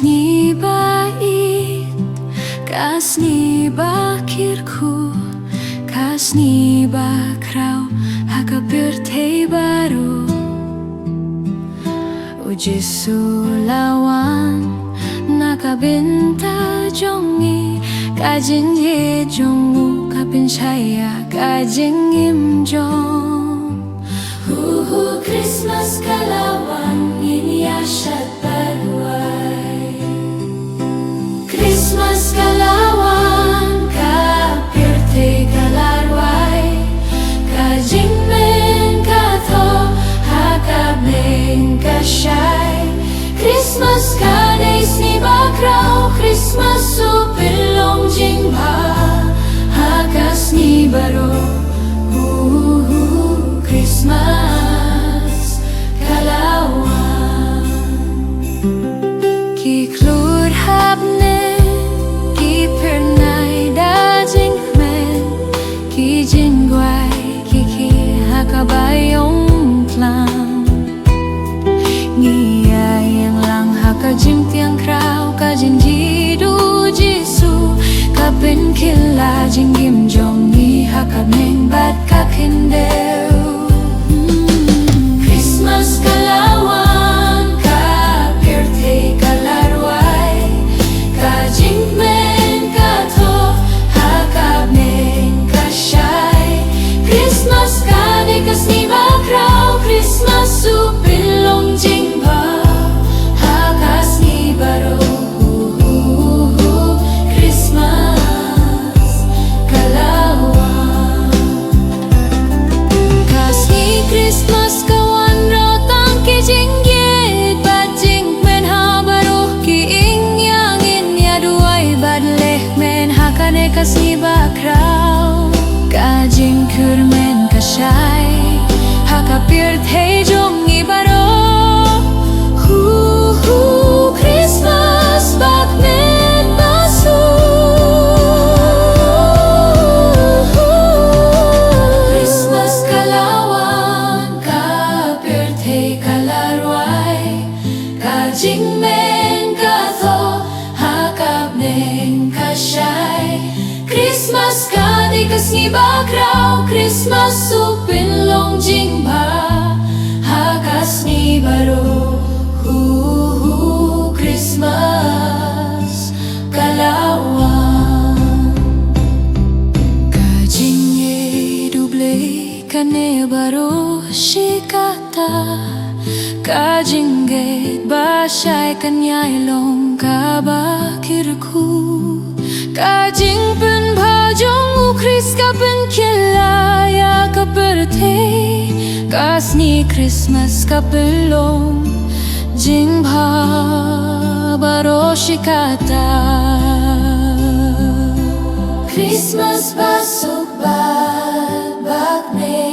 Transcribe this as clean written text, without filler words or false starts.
Kasni bait, kasni bakirku, kasni bakrau hakapirtei baru. Uji sulawan nakabinta jongi, kajin ye jongu kapin saya kajing imjong. Christmas kalawan ini asyat baruai. Christmas kalawan kapirte kalarwai, kajing men katho hakab men kasyai. Christmas kadays ni bakrau, Christmas supilong jingba hakas ni baro. Christmas kalawan kiklur habne ki pernai dajing men ki jingwai kiki hakabayong plan ngia yang lang hakajing tiang krau kajing jidu jisu kapin kila jinggim jongi hakameng bat kakindeu. Christmas kalawan kapirte kalarwai, kajing men katho hakab men kasyai. Christmas kadikas ni bakrau, Christmas supilong jingba hakas ni baro. Christmas kalawan kasni Christmas kawan rotang kijinggit bajing men habaruh ki ingyang inya duai badleh men hakane kasni bakrau, kajing kurmen kasyai hakapirtei jongi baro. Christmas bak men basu, Christmas kalawan kapirtei kalarwai, kajing men katho hakab men kasyai. Christmas kadikas ni bakrau, Christmas supilong jingba hakas ni baro. Christmas kalawan kajing ye duble kane baro shikata, kajing ge basyai kanyai long kabakirku, kajing pen bajong ukris kapen kilaya kaperte, kasni Christmas kapelong jingba baro shikata. Christmas pasok bak men